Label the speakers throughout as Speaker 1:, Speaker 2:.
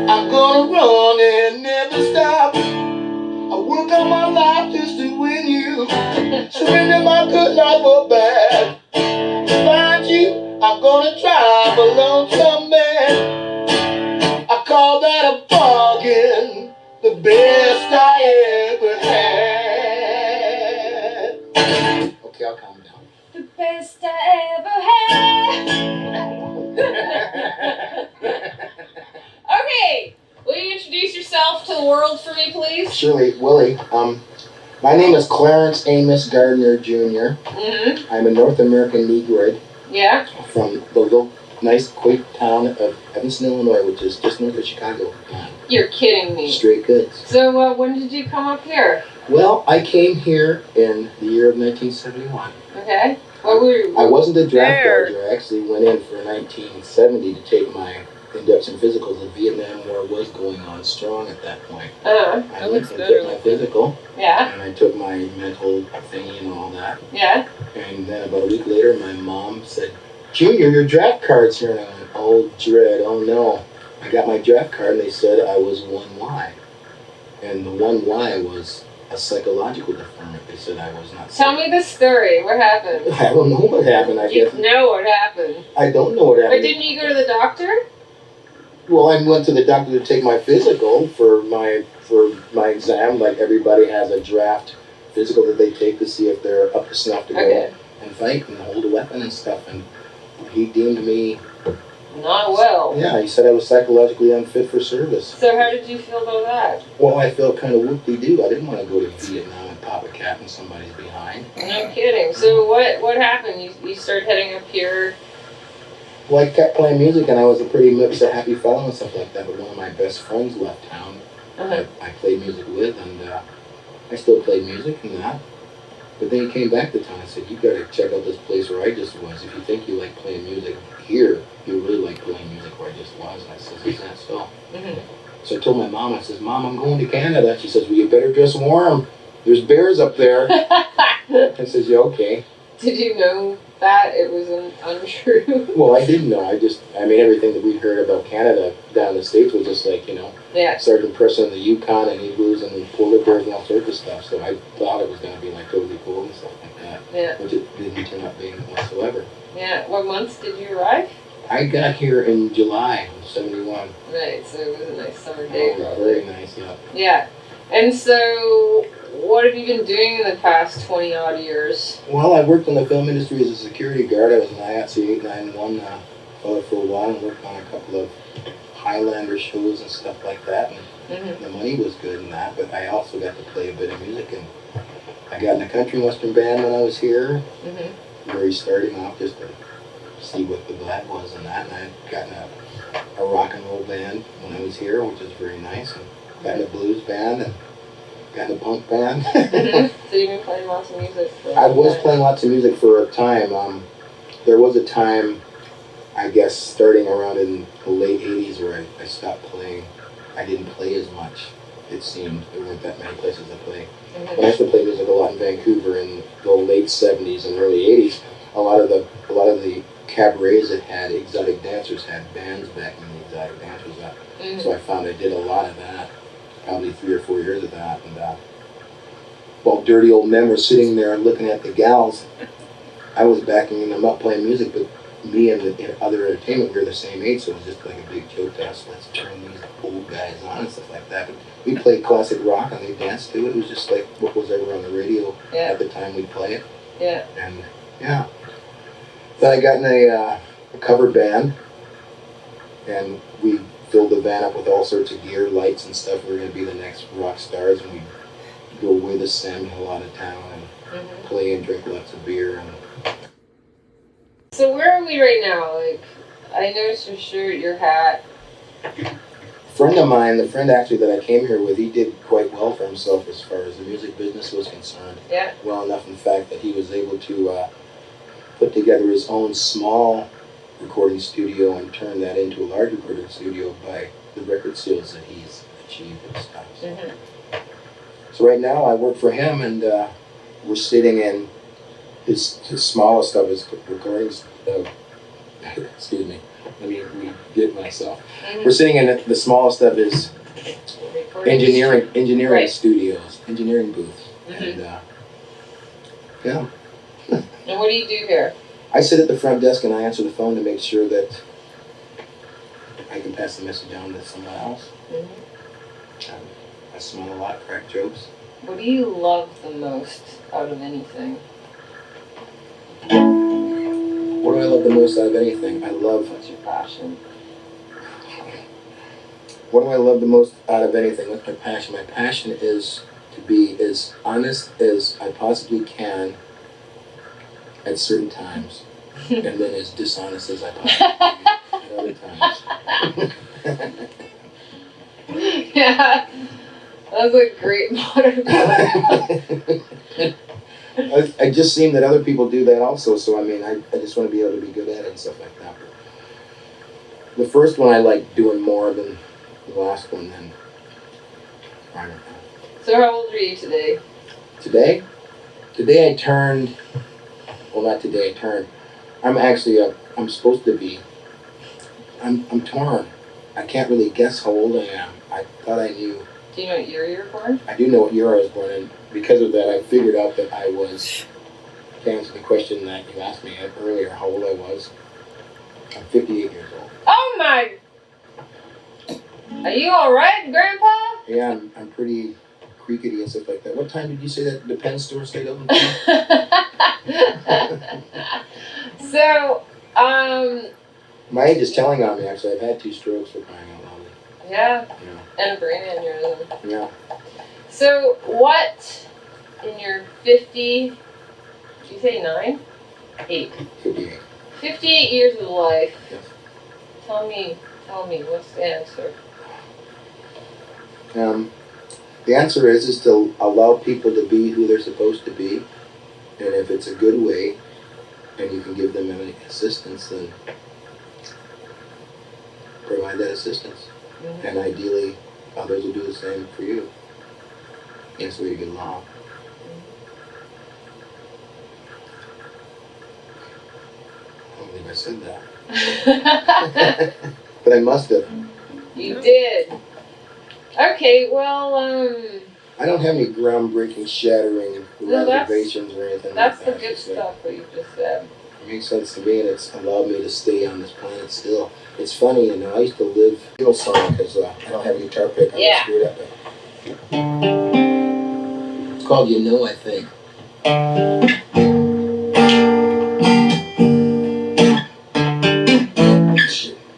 Speaker 1: I'm gonna run and never stop. I work all my life just to win you. Surrender my good life for bad. To find you, I'm gonna drive a lonesome man. I call that a bargain, the best I ever had. Okay, I'll calm down.
Speaker 2: The best I ever had. Okay, will you introduce yourself to the world for me, please?
Speaker 1: Surely, Willie. My name is Clarence Amos Gardner Jr.
Speaker 2: Mm-hmm.
Speaker 1: I'm a North American Negroid.
Speaker 2: Yeah.
Speaker 1: From the little nice quaint town of Evanston, Illinois, which is just north of Chicago.
Speaker 2: You're kidding me.
Speaker 1: Straight goods.
Speaker 2: So when did you come up here?
Speaker 1: Well, I came here in the year of 1971.
Speaker 2: Okay. What were you?
Speaker 1: I wasn't a draft dodger. I actually went in for 1970 to take my induction physicals. The Vietnam War was going on strong at that point. I went and took my physical.
Speaker 2: Yeah.
Speaker 1: And I took my mental thingy and all that.
Speaker 2: Yeah.
Speaker 1: And then about a week later, my mom said, "Junior, your draft card's here." And I went, "Oh, dread, oh no." I got my draft card and they said I was 1Y. And the 1Y was a psychological deferment. They said I was not sick.
Speaker 2: Tell me the story. What happened?
Speaker 1: I don't know what happened, I guess.
Speaker 2: You know what happened.
Speaker 1: I don't know what happened.
Speaker 2: But didn't you go to the doctor?
Speaker 1: Well, I went to the doctor to take my physical for my exam. Like everybody has a draft physical that they take to see if they're up to snuff to go and fight and hold a weapon and stuff. And he deemed me
Speaker 2: not well.
Speaker 1: Yeah, he said I was psychologically unfit for service.
Speaker 2: So how did you feel about that?
Speaker 1: Well, I felt kind of whoop-de-doo. I didn't want to go to Vietnam and pop a cap in somebody's behind.
Speaker 2: No kidding. So what happened? You started heading up here.
Speaker 1: Well, I kept playing music, and I was a pretty mixed, happy fellow and stuff like that. But one of my best friends left town. I played music with, and I still played music and that. But then he came back to town and said, "You got to check out this place where I just was. If you think you like playing music here, you really like playing music where I just was." And I said, "Isn't that so?" So I told my mom, I says, "Mom, I'm going to Canada." She says, "Well, you better dress warm. There's bears up there." I says, "Yeah, okay."
Speaker 2: Did you know that it was untrue?
Speaker 1: Well, I didn't know. I mean, everything that we heard about Canada down in the States was just like, Sergeant Preston in the Yukon and igloos and polar bears and all sorts of stuff. So I thought it was going to be like totally cool and stuff like that.
Speaker 2: Yeah.
Speaker 1: Which it didn't turn out being whatsoever.
Speaker 2: Yeah. What months did you arrive?
Speaker 1: I got here in July of 71.
Speaker 2: Right, so it was a nice summer day.
Speaker 1: Very nice, yeah.
Speaker 2: Yeah. And so, what have you been doing in the past 20-odd years?
Speaker 1: Well, I worked in the film industry as a security guard. I was an IATSE 891 fellow for a while and worked on a couple of Highlander shows and stuff like that. And the money was good in that, but I also got to play a bit of music. And I got in a country and western band when I was here. Very starting off just to see what the vibe was and that. And I had gotten a rock and roll band when I was here, which was very nice. And got in a blues band and got in a punk band.
Speaker 2: So you've been playing lots of music?
Speaker 1: I was playing lots of music for a time. There was a time, I guess, starting around in the late 80s where I stopped playing. I didn't play as much, it seemed. There weren't that many places to play. But I used to play music a lot in Vancouver in the late 70s and early 80s. A lot of the cabarets that had exotic dancers had bands backing the exotic dancers up. So I found I did a lot of that, probably 3 or 4 years of that. And while dirty old men were sitting there looking at the gals, I was backing them up playing music, but me and the other entertainment, we were the same age, so it was just like a big joke to us. Let's turn these old guys on and stuff like that. But we played classic rock and they danced to it. It was just like what was ever on the radio at the time we'd play it.
Speaker 2: Yeah.
Speaker 1: And yeah. Then I got in a cover band, and we filled the van up with all sorts of gear, lights and stuff. We were going to be the next rock stars, and we'd go with the Sam Hill out of town and play and drink lots of beer. And
Speaker 2: so where are we right now? Like, I noticed your shirt, your hat.
Speaker 1: A friend of mine, the friend actually that I came here with, he did quite well for himself as far as the music business was concerned.
Speaker 2: Yeah.
Speaker 1: Well enough, in fact, that he was able to put together his own small recording studio and turn that into a large recording studio by the record sales that he's achieved and stuff. So right now I work for him, and we're sitting in his smallest of his recordings, excuse me, Let me get myself. We're sitting in the smallest stuff is engineering
Speaker 2: Right.
Speaker 1: studios, engineering booths, and yeah.
Speaker 2: And what do you do here?
Speaker 1: I sit at the front desk and I answer the phone to make sure that I can pass the message on to someone else. I smell a lot, crack jokes.
Speaker 2: What do you love the most out of anything?
Speaker 1: What do I love the most out of anything?
Speaker 2: What's your passion?
Speaker 1: What do I love the most out of anything? What's my passion? My passion is to be as honest as I possibly can at certain times, and then as dishonest as I possibly can at other times.
Speaker 2: Yeah, that's a great motto.
Speaker 1: I just seen that other people do that also, so I mean, I just want to be able to be good at it and stuff like that. The first one I like doing more than the last one, and I don't know.
Speaker 2: So how old are you today?
Speaker 1: Today I turned, well not today I turned, I'm actually, I'm supposed to be, I'm torn. I can't really guess how old I am. I thought I knew.
Speaker 2: Do you know what year you were born?
Speaker 1: I do know what year I was born in. Because of that, I figured out that I was, to answer the question that you asked me earlier, how old I was, I'm 58 years old.
Speaker 2: Oh my! Are you alright, Grandpa?
Speaker 1: Yeah, I'm pretty creakety and stuff like that. What time did you say that the pen store stayed open?
Speaker 2: So,
Speaker 1: my age is telling on me, actually. I've had 2 strokes for crying out loud.
Speaker 2: yeah,
Speaker 1: Yeah.
Speaker 2: and brain aneurysm.
Speaker 1: Yeah.
Speaker 2: So, what in your 50, did you say 9? 8.
Speaker 1: 58.
Speaker 2: 58 years of life.
Speaker 1: Yes.
Speaker 2: Tell me, what's the answer?
Speaker 1: The answer is to allow people to be who they're supposed to be, and if it's a good way, and you can give them any assistance, then provide that assistance.
Speaker 2: Mm-hmm.
Speaker 1: And ideally, others will do the same for you. That's the way to get along. I don't believe I said that. But I must have.
Speaker 2: You did. Okay, well,
Speaker 1: I don't have any groundbreaking, shattering reservations or anything
Speaker 2: that's
Speaker 1: like that.
Speaker 2: the good stuff that you just said.
Speaker 1: It makes sense to me, and it's allowed me to stay on this planet still. It's funny, you know, I used to live a song because I don't have a guitar pick. I'm
Speaker 2: Yeah.
Speaker 1: screwed up. It's called You Know, I think.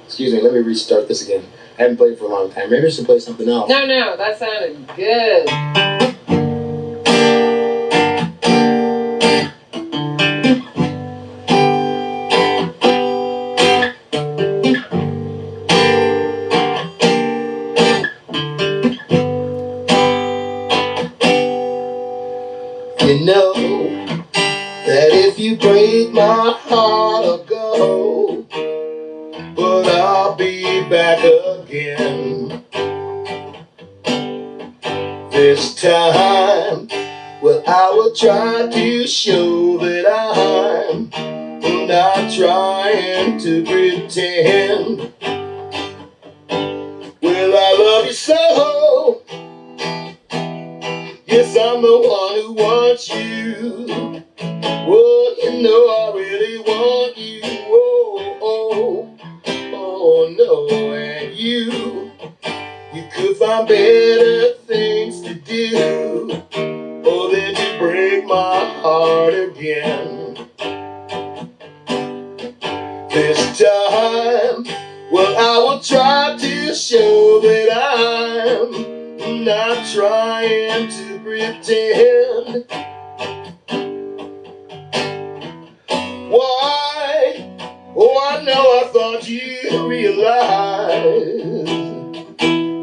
Speaker 1: Excuse me, let me restart this again. I haven't played for a long time. Maybe I should play something else.
Speaker 2: No, that sounded good.
Speaker 1: You know that if you break my heart, I'll go, but I'll be back again. This time, well, I will try to show that I'm not trying to pretend. Well, I love you so. Yes, I'm the one who wants you. Oh, you know I really want you. Oh no, and you could find better things to do, or than to break my heart again. This time, well, I will try to show that I'm not trying to pretend. Why? Oh, I know I thought you realized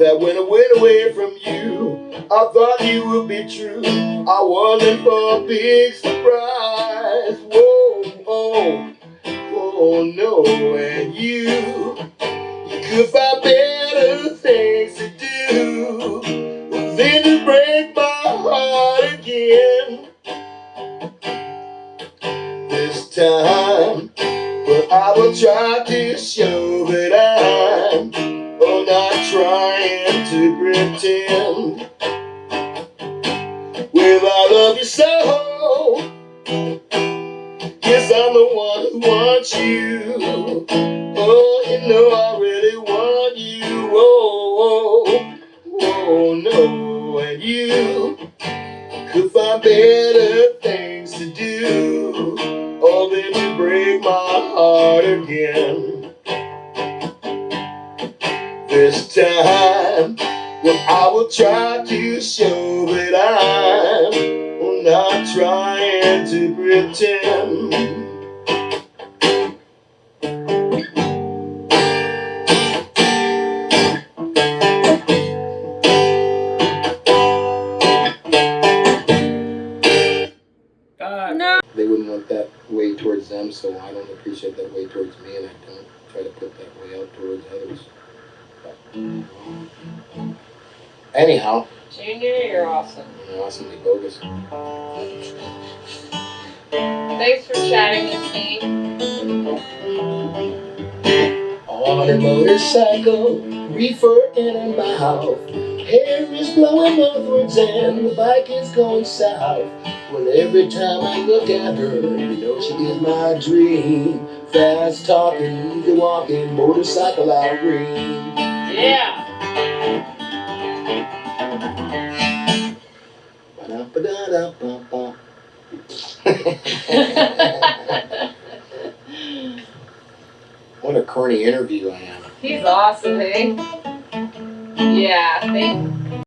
Speaker 1: that when I went away from you, I thought you would be true. I wasn't for a big surprise. Oh no, and you could find better things to do than to break my heart again. This time, but I will will try to show that I'm not trying to pretend. Well, I love you so. Yes, I'm the one who wants you. Oh, you know I really want you. Oh, no, and you could find better things to do, or than to break my heart again. This time, well, I will try to show that I'm not trying to pretend.
Speaker 2: No.
Speaker 1: They wouldn't want that way towards them, so I don't appreciate that way towards me, and I don't try to put that way out towards others. But, anyhow.
Speaker 2: Junior, you're awesome.
Speaker 1: You're awesomely bogus.
Speaker 2: Thanks for chatting with me.
Speaker 1: On a motorcycle, reefer in her mouth. Hair is blowing northwards and the bike is going south. Well, every time I look at her, you know she is my dream. Fast talking, easy walking, motorcycle Irene.
Speaker 2: Yeah.
Speaker 1: Ba-da-ba-da-da-ba-ba. What a corny interview I am.
Speaker 2: He's awesome, hey? Yeah, thank